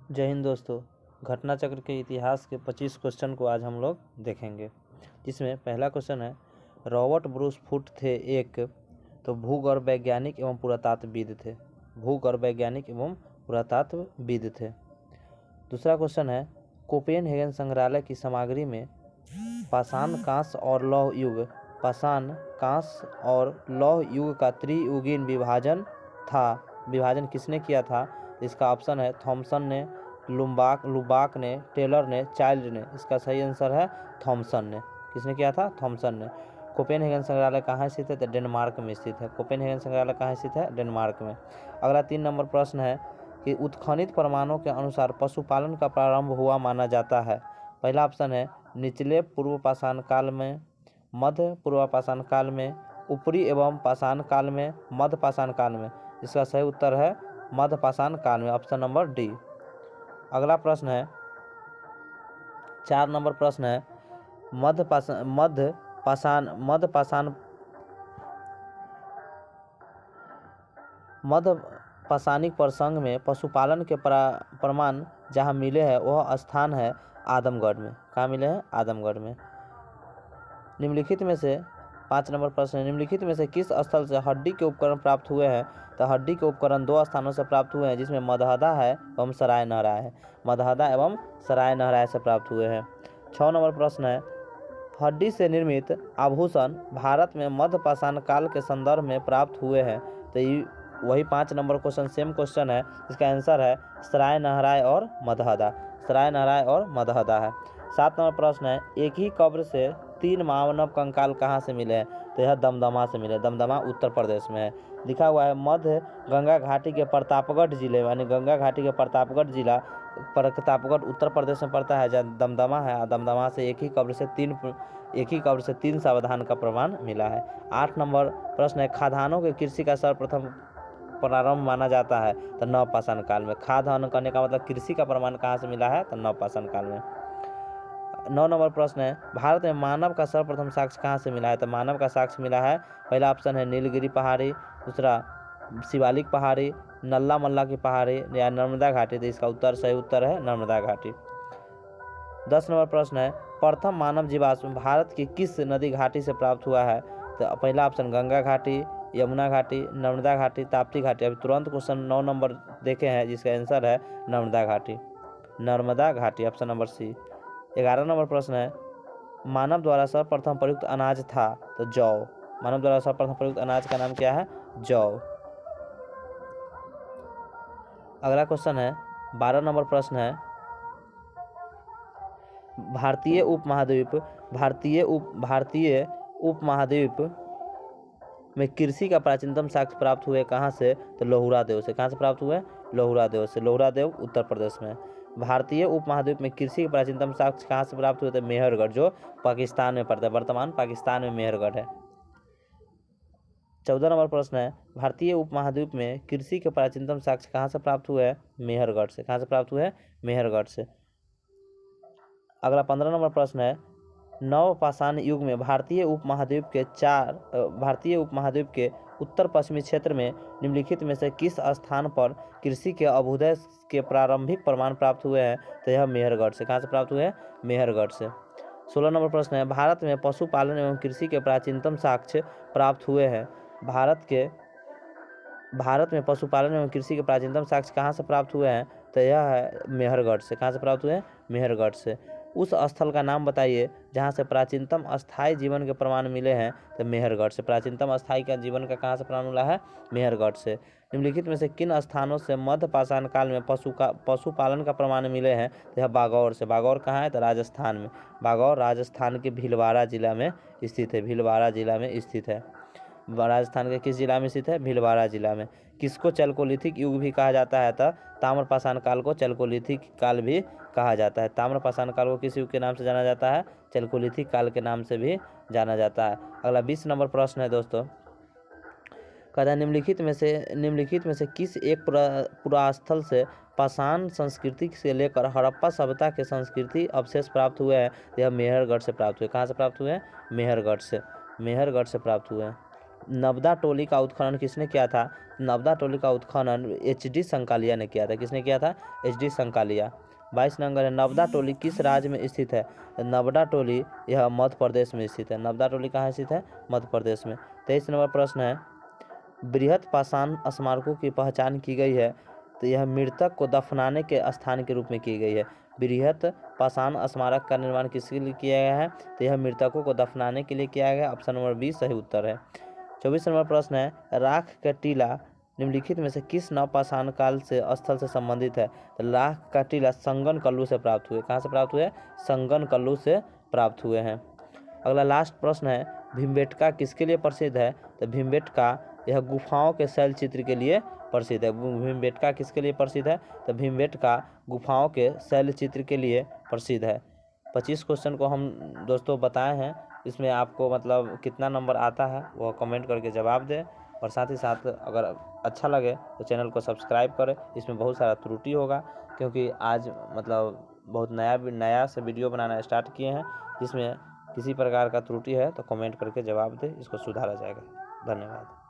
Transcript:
जय हिंद दोस्तों। घटना चक्र के इतिहास के 25 क्वेश्चन को आज हम लोग देखेंगे, जिसमें पहला क्वेश्चन है, रॉबर्ट ब्रूस फुट थे एक तो भूगर्भ वैज्ञानिक एवं पुरातत्वविद थे। भूगर्भ वैज्ञानिक एवं पुरातत्वविद थे। दूसरा क्वेश्चन है, कोपेनहेगन संग्रहालय की सामग्री में पाषाण, कांस्य और लौह युग, पाषाण, कांस्य और लौह युग का त्रियुगीन विभाजन किसने किया था? इसका ऑप्शन है थॉमसन ने, लुबाक ने, टेलर ने, चाइल्ड ने। इसका सही आंसर है थॉमसन ने। किसने किया था? थॉमसन ने। कोपेनहेगन संग्रहालय कहाँ स्थित है? तो डेनमार्क में स्थित है। कोपेनहेगन संग्रहालय कहाँ स्थित है? डेनमार्क में। अगला 3 नंबर प्रश्न है कि उत्खनित प्रमाणों के अनुसार पशुपालन का प्रारंभ हुआ माना जाता है। पहला ऑप्शन है निचले पूर्व पाषाण काल में, मध्य पूर्व पाषाण काल में, ऊपरी एवं पाषाण काल में, मध्य पाषाण काल में। इसका सही उत्तर है मध्य पाषाण काल में, ऑप्शन नंबर डी। अगला प्रश्न है 4 नंबर प्रश्न है, मध्य पाषाणिक प्रसंग में पशुपालन के प्रमाण जहाँ मिले हैं वह स्थान है आदमगढ़ में। कहाँ मिले हैं? आदमगढ़ में। निम्नलिखित में से 5 नंबर प्रश्न है, निम्नलिखित में से किस स्थल से हड्डी के उपकरण प्राप्त हुए हैं? तो हड्डी के उपकरण 2 स्थानों से प्राप्त हुए हैं, जिसमें मदहदा है एवं सराय नहराय है। मदहदा एवं सराय नहराय से प्राप्त हुए हैं। 6 नंबर प्रश्न है, हड्डी से निर्मित आभूषण भारत में मध्य पाषाण काल के संदर्भ में प्राप्त हुए हैं। तो वही 5 नंबर क्वेश्चन सेम क्वेश्चन है। इसका आंसर है सराय नहराय और मदहदा। सराय नहराय और मदहदा है। 7 नंबर प्रश्न है, एक ही कब्र से 3 मानव कंकाल कहाँ से मिले हैं? तो यह दमदमा से मिले। दमदमा उत्तर प्रदेश में है। लिखा हुआ है मध्य गंगा घाटी के प्रतापगढ़ जिले, यानी गंगा घाटी के प्रतापगढ़ जिला, प्रतापगढ़ उत्तर प्रदेश में पड़ता है, जहाँ दमदमा है। दमदमा से एक ही कब्र से 3 सावधान का प्रमाण मिला है। 8 नंबर प्रश्न है, खाद्यान्नों के कृषि का सर्वप्रथम प्रारंभ माना जाता है तो नव पाषाण काल में। खाद्यान्न करने का मतलब कृषि का प्रमाण कहाँ से मिला है? तो नव पाषाण काल में। 9 नंबर प्रश्न है, भारत में मानव का सर्वप्रथम साक्ष्य कहाँ से मिला है? तो मानव का साक्ष्य मिला है, पहला ऑप्शन है नीलगिरी पहाड़ी, दूसरा शिवालिक पहाड़ी, नल्ला मल्ला की पहाड़ी या नर्मदा घाटी। तो इसका सही उत्तर है नर्मदा घाटी। 10 नंबर प्रश्न है, प्रथम मानव जीवाश्म भारत की किस नदी घाटी से प्राप्त हुआ है? तो पहला ऑप्शन गंगा घाटी, यमुना घाटी, नर्मदा घाटी, ताप्ती घाटी। अभी तुरंत क्वेश्चन 9 नंबर देखे हैं, जिसका आंसर है नर्मदा घाटी। नर्मदा घाटी, ऑप्शन नंबर सी। 11 नंबर प्रश्न है, मानव द्वारा सर्वप्रथम प्रयुक्त अनाज था तो जौ। मानव द्वारा सर्वप्रथम प्रयुक्त अनाज का नाम क्या है? जौ। अगला क्वेश्चन है 12 नंबर प्रश्न है, भारतीय उपमहाद्वीप में कृषि का प्राचीनतम साक्ष्य प्राप्त हुए कहाँ से? तो लोहुरा देव से। कहाँ से प्राप्त हुए? लोहुरा देव से। लोहुरा देव उत्तर प्रदेश में। भारतीय उपमहाद्वीप में कृषि के प्राचीनतम साक्ष्य कहाँ से प्राप्त हुए थे? मेहरगढ़, जो पाकिस्तान में पड़ता है। वर्तमान पाकिस्तान में मेहरगढ़ है। 14 नंबर प्रश्न है, भारतीय उपमहाद्वीप में कृषि के प्राचीनतम साक्ष्य कहाँ से प्राप्त हुए हैं? मेहरगढ़ से। कहाँ से प्राप्त हुए हैं? मेहरगढ़ से। अगला 15 नंबर प्रश्न है, नव पाषाण युग में भारतीय उपमहाद्वीप के उत्तर पश्चिमी क्षेत्र में निम्नलिखित में से किस स्थान पर कृषि के अभ्युदय के प्रारंभिक प्रमाण प्राप्त हुए हैं? तो यह मेहरगढ़ से। कहाँ से प्राप्त हुए हैं? मेहरगढ़ से। 16 नंबर प्रश्न है, भारत में पशुपालन एवं कृषि के प्राचीनतम साक्ष्य प्राप्त हुए हैं। भारत में पशुपालन एवं कृषि के प्राचीनतम साक्ष्य कहाँ से प्राप्त हुए हैं? तो यह है मेहरगढ़ से। कहाँ से प्राप्त हुए हैं? मेहरगढ़ से। उस स्थल का नाम बताइए जहाँ से प्राचीनतम अस्थायी जीवन के प्रमाण मिले हैं। तो मेहरगढ़ से। प्राचीनतम अस्थायी का जीवन का कहाँ से प्रमाण मिला है? मेहरगढ़ से। निम्नलिखित में से किन स्थानों से मध्य पाषाण काल में पशुपालन का प्रमाण मिले हैं? तो यह बागौर से। बागौर कहाँ है? तो राजस्थान में। बागौर राजस्थान के भीलवाड़ा जिला में स्थित है। भीलवाड़ा जिला में स्थित है। राजस्थान के किस जिला में स्थित है? भीलवाड़ा जिला में। किसको चैल्कोलिथिक युग भी कहा जाता है? तो ताम्र पाषाण काल को चैल्कोलिथिक काल भी कहा जाता है। ताम्र पाषाण काल को किस युग के नाम से जाना जाता है? चैल्कोलिथिक काल के नाम से भी जाना जाता है। अगला 20 नंबर प्रश्न है दोस्तों, कहता है निम्नलिखित में से किस एक पुरास्थल से पाषाण संस्कृति से लेकर हड़प्पा सभ्यता के संस्कृति अवशेष प्राप्त हुए हैं? यह मेहरगढ़ से प्राप्त हुए। कहाँ से प्राप्त हुए हैं? मेहरगढ़ से। मेहरगढ़ से प्राप्त हुए हैं। नवदा टोली का उत्खनन किसने किया था? नवदा टोली का उत्खनन एच.डी. संकालिया ने किया था। किसने किया था? एच.डी. संकालिया। 22 नंबर है, नवदा टोली किस राज्य में स्थित है? नवदा टोली यह मध्य प्रदेश में स्थित है। नवदा टोली कहाँ स्थित है? मध्य प्रदेश में। 23 नंबर प्रश्न है, बृहत पाषाण स्मारकों की पहचान की गई है, तो यह मृतक को दफनाने के स्थान के रूप में की गई है। बृहत पाषाण स्मारक का निर्माण किसके लिए किया गया है? तो यह मृतकों को दफनाने के लिए किया गया। ऑप्शन नंबर बी सही उत्तर है। 24 नंबर प्रश्न है, राख का टीला निम्नलिखित में से किस नवपाषाण काल से स्थल से संबंधित है? तो राख का टीला संगन कल्लू से प्राप्त हुए। कहाँ से प्राप्त हुए? संगन कल्लू से प्राप्त हुए हैं। अगला लास्ट प्रश्न है, भीमबेटका किसके लिए प्रसिद्ध है? तो भीमबेटका यह गुफाओं के शैल चित्र के लिए प्रसिद्ध है। भीमबेटका किसके लिए प्रसिद्ध है? तो भीमबेटका गुफाओं के शैल चित्र के लिए प्रसिद्ध है। 25 क्वेश्चन को हम दोस्तों बताए हैं। इसमें आपको मतलब कितना नंबर आता है वह कमेंट करके जवाब दें, और साथ ही साथ अगर अच्छा लगे तो चैनल को सब्सक्राइब करें। इसमें बहुत सारा त्रुटि होगा, क्योंकि आज मतलब बहुत नया से वीडियो बनाना स्टार्ट किए हैं। जिसमें किसी प्रकार का त्रुटि है तो कमेंट करके जवाब दें, इसको सुधारा जाएगा। धन्यवाद।